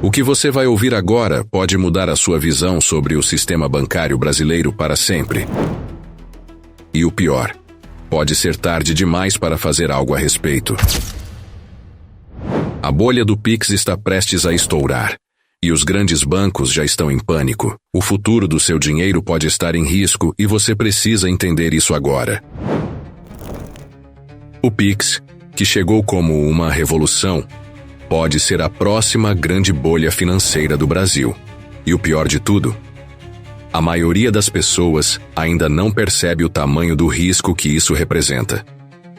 O que você vai ouvir agora pode mudar a sua visão sobre o sistema bancário brasileiro para sempre. E o pior, pode ser tarde demais para fazer algo a respeito. A bolha do Pix está prestes a estourar. E os grandes bancos já estão em pânico. O futuro do seu dinheiro pode estar em risco e você precisa entender isso agora. O Pix, que chegou como uma revolução, pode ser a próxima grande bolha financeira do Brasil. E o pior de tudo, a maioria das pessoas ainda não percebe o tamanho do risco que isso representa.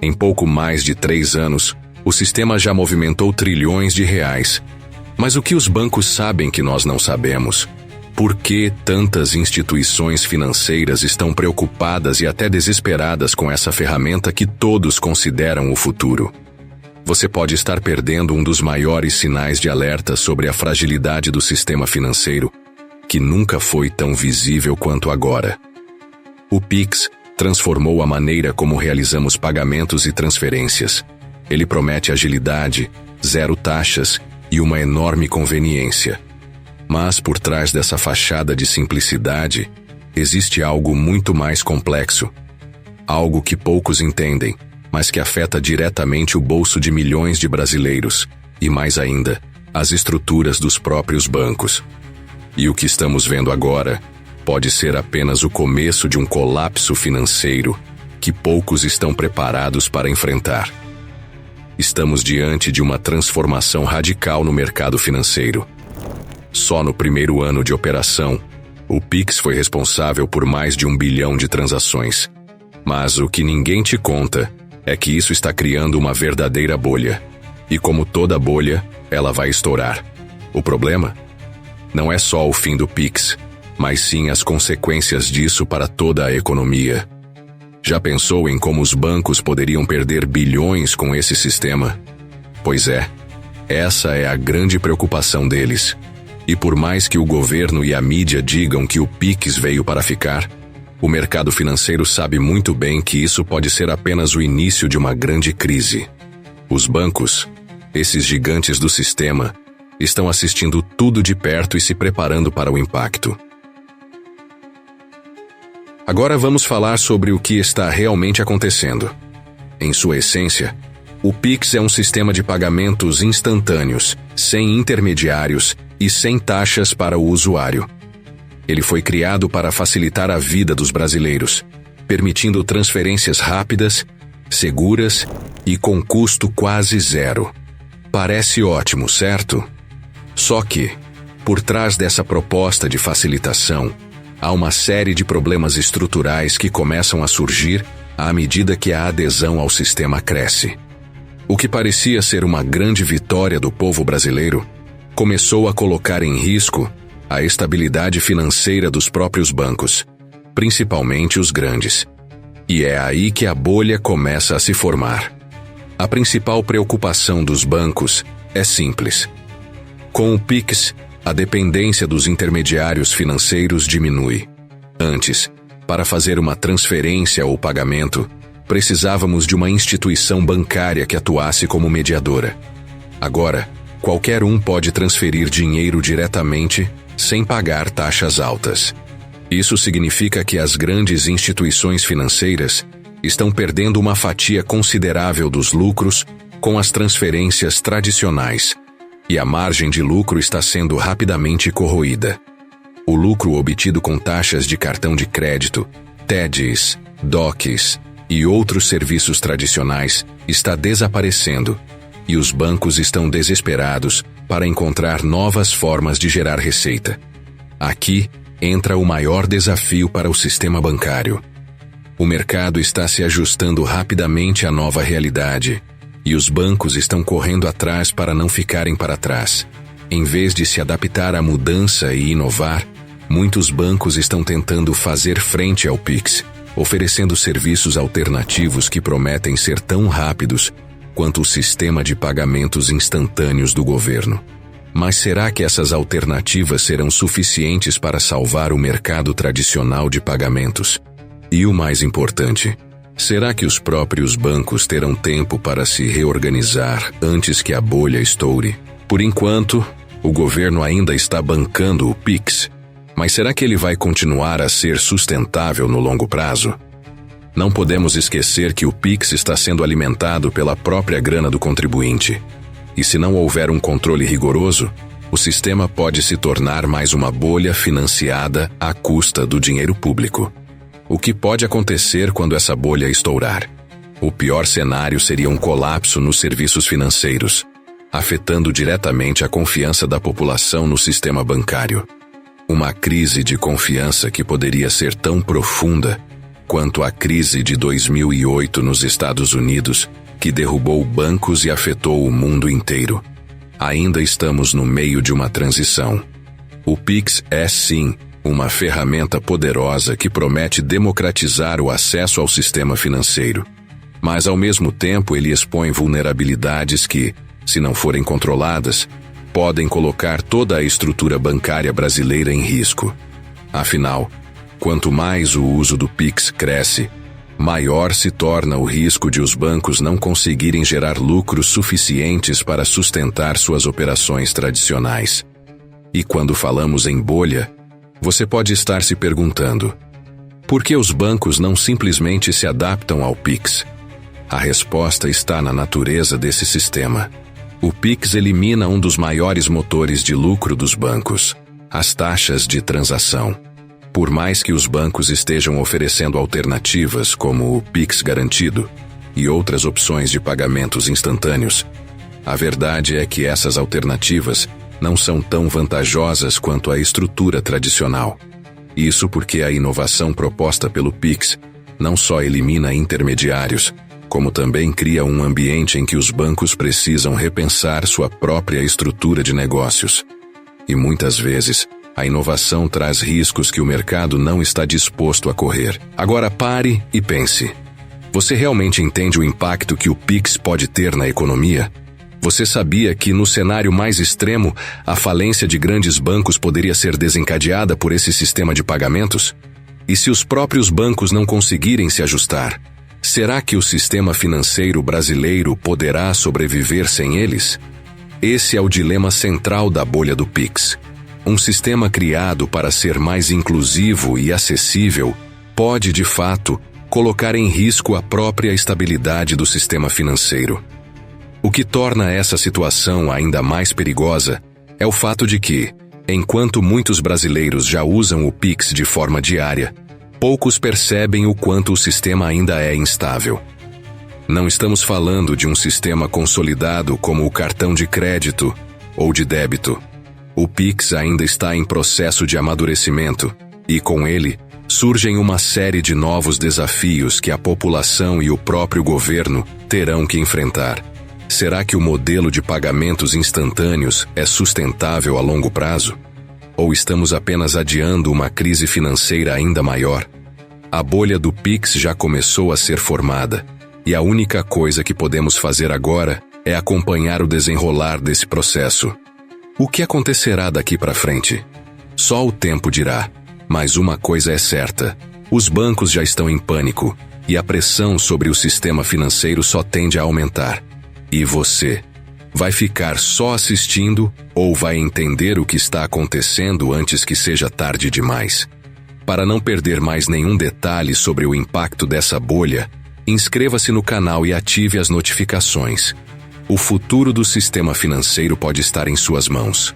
Em pouco mais de 3 anos, o sistema já movimentou trilhões de reais. Mas o que os bancos sabem que nós não sabemos? Por que tantas instituições financeiras estão preocupadas e até desesperadas com essa ferramenta que todos consideram o futuro? Você pode estar perdendo um dos maiores sinais de alerta sobre a fragilidade do sistema financeiro, que nunca foi tão visível quanto agora. O Pix transformou a maneira como realizamos pagamentos e transferências. Ele promete agilidade, zero taxas e uma enorme conveniência. Mas por trás dessa fachada de simplicidade, existe algo muito mais complexo. Algo que poucos entendem, mas que afeta diretamente o bolso de milhões de brasileiros, e mais ainda, as estruturas dos próprios bancos. E o que estamos vendo agora pode ser apenas o começo de um colapso financeiro que poucos estão preparados para enfrentar. Estamos diante de uma transformação radical no mercado financeiro. Só no primeiro ano de operação, o Pix foi responsável por mais de 1 bilhão de transações. Mas o que ninguém te conta é que isso está criando uma verdadeira bolha. E como toda bolha, ela vai estourar. O problema não é só o fim do Pix, mas sim as consequências disso para toda a economia. Já pensou em como os bancos poderiam perder bilhões com esse sistema? Pois é, essa é a grande preocupação deles. E por mais que o governo e a mídia digam que o Pix veio para ficar, o mercado financeiro sabe muito bem que isso pode ser apenas o início de uma grande crise. Os bancos, esses gigantes do sistema, estão assistindo tudo de perto e se preparando para o impacto. Agora vamos falar sobre o que está realmente acontecendo. Em sua essência, o Pix é um sistema de pagamentos instantâneos, sem intermediários e sem taxas para o usuário. Ele foi criado para facilitar a vida dos brasileiros, permitindo transferências rápidas, seguras e com custo quase zero. Parece ótimo, certo? Só que, por trás dessa proposta de facilitação, há uma série de problemas estruturais que começam a surgir à medida que a adesão ao sistema cresce. O que parecia ser uma grande vitória do povo brasileiro começou a colocar em risco a estabilidade financeira dos próprios bancos, principalmente os grandes. E é aí que a bolha começa a se formar. A principal preocupação dos bancos é simples. Com o Pix, a dependência dos intermediários financeiros diminui. Antes, para fazer uma transferência ou pagamento, precisávamos de uma instituição bancária que atuasse como mediadora. Agora, qualquer um pode transferir dinheiro diretamente, sem pagar taxas altas. Isso significa que as grandes instituições financeiras estão perdendo uma fatia considerável dos lucros com as transferências tradicionais, e a margem de lucro está sendo rapidamente corroída. O lucro obtido com taxas de cartão de crédito, TEDs, DOCs e outros serviços tradicionais está desaparecendo, e os bancos estão desesperados para encontrar novas formas de gerar receita. Aqui entra o maior desafio para o sistema bancário. O mercado está se ajustando rapidamente à nova realidade, e os bancos estão correndo atrás para não ficarem para trás. Em vez de se adaptar à mudança e inovar, muitos bancos estão tentando fazer frente ao Pix, oferecendo serviços alternativos que prometem ser tão rápidos quanto o sistema de pagamentos instantâneos do governo. Mas será que essas alternativas serão suficientes para salvar o mercado tradicional de pagamentos? E o mais importante, será que os próprios bancos terão tempo para se reorganizar antes que a bolha estoure? Por enquanto, O governo ainda está bancando o Pix, mas será que ele vai continuar a ser sustentável no longo prazo? Não podemos esquecer que o Pix está sendo alimentado pela própria grana do contribuinte. E se não houver um controle rigoroso, o sistema pode se tornar mais uma bolha financiada à custa do dinheiro público. O que pode acontecer quando essa bolha estourar? O pior cenário seria um colapso nos serviços financeiros, afetando diretamente a confiança da população no sistema bancário. Uma crise de confiança que poderia ser tão profunda quanto a crise de 2008 nos Estados Unidos, que derrubou bancos e afetou o mundo inteiro. Ainda estamos no meio de uma transição. O Pix é, sim, uma ferramenta poderosa que promete democratizar o acesso ao sistema financeiro. Mas, ao mesmo tempo, ele expõe vulnerabilidades que, se não forem controladas, podem colocar toda a estrutura bancária brasileira em risco. Afinal, quanto mais o uso do Pix cresce, maior se torna o risco de os bancos não conseguirem gerar lucros suficientes para sustentar suas operações tradicionais. E quando falamos em bolha, você pode estar se perguntando: por que os bancos não simplesmente se adaptam ao Pix? A resposta está na natureza desse sistema. O Pix elimina um dos maiores motores de lucro dos bancos: as taxas de transação. Por mais que os bancos estejam oferecendo alternativas como o Pix garantido e outras opções de pagamentos instantâneos, a verdade é que essas alternativas não são tão vantajosas quanto a estrutura tradicional. Isso porque a inovação proposta pelo Pix não só elimina intermediários, como também cria um ambiente em que os bancos precisam repensar sua própria estrutura de negócios. E muitas vezes, a inovação traz riscos que o mercado não está disposto a correr. Agora pare e pense. Você realmente entende o impacto que o Pix pode ter na economia? Você sabia que, no cenário mais extremo, a falência de grandes bancos poderia ser desencadeada por esse sistema de pagamentos? E se os próprios bancos não conseguirem se ajustar, será que o sistema financeiro brasileiro poderá sobreviver sem eles? Esse é o dilema central da bolha do Pix. Um sistema criado para ser mais inclusivo e acessível pode, de fato, colocar em risco a própria estabilidade do sistema financeiro. O que torna essa situação ainda mais perigosa é o fato de que, enquanto muitos brasileiros já usam o Pix de forma diária, poucos percebem o quanto o sistema ainda é instável. Não estamos falando de um sistema consolidado como o cartão de crédito ou de débito. O Pix ainda está em processo de amadurecimento, e com ele, surgem uma série de novos desafios que a população e o próprio governo terão que enfrentar. Será que o modelo de pagamentos instantâneos é sustentável a longo prazo? Ou estamos apenas adiando uma crise financeira ainda maior? A bolha do Pix já começou a ser formada, e a única coisa que podemos fazer agora é acompanhar o desenrolar desse processo. O que acontecerá daqui para frente? Só o tempo dirá, mas uma coisa é certa: os bancos já estão em pânico, e a pressão sobre o sistema financeiro só tende a aumentar. E você? Vai ficar só assistindo ou vai entender o que está acontecendo antes que seja tarde demais? Para não perder mais nenhum detalhe sobre o impacto dessa bolha, inscreva-se no canal e ative as notificações. O futuro do sistema financeiro pode estar em suas mãos.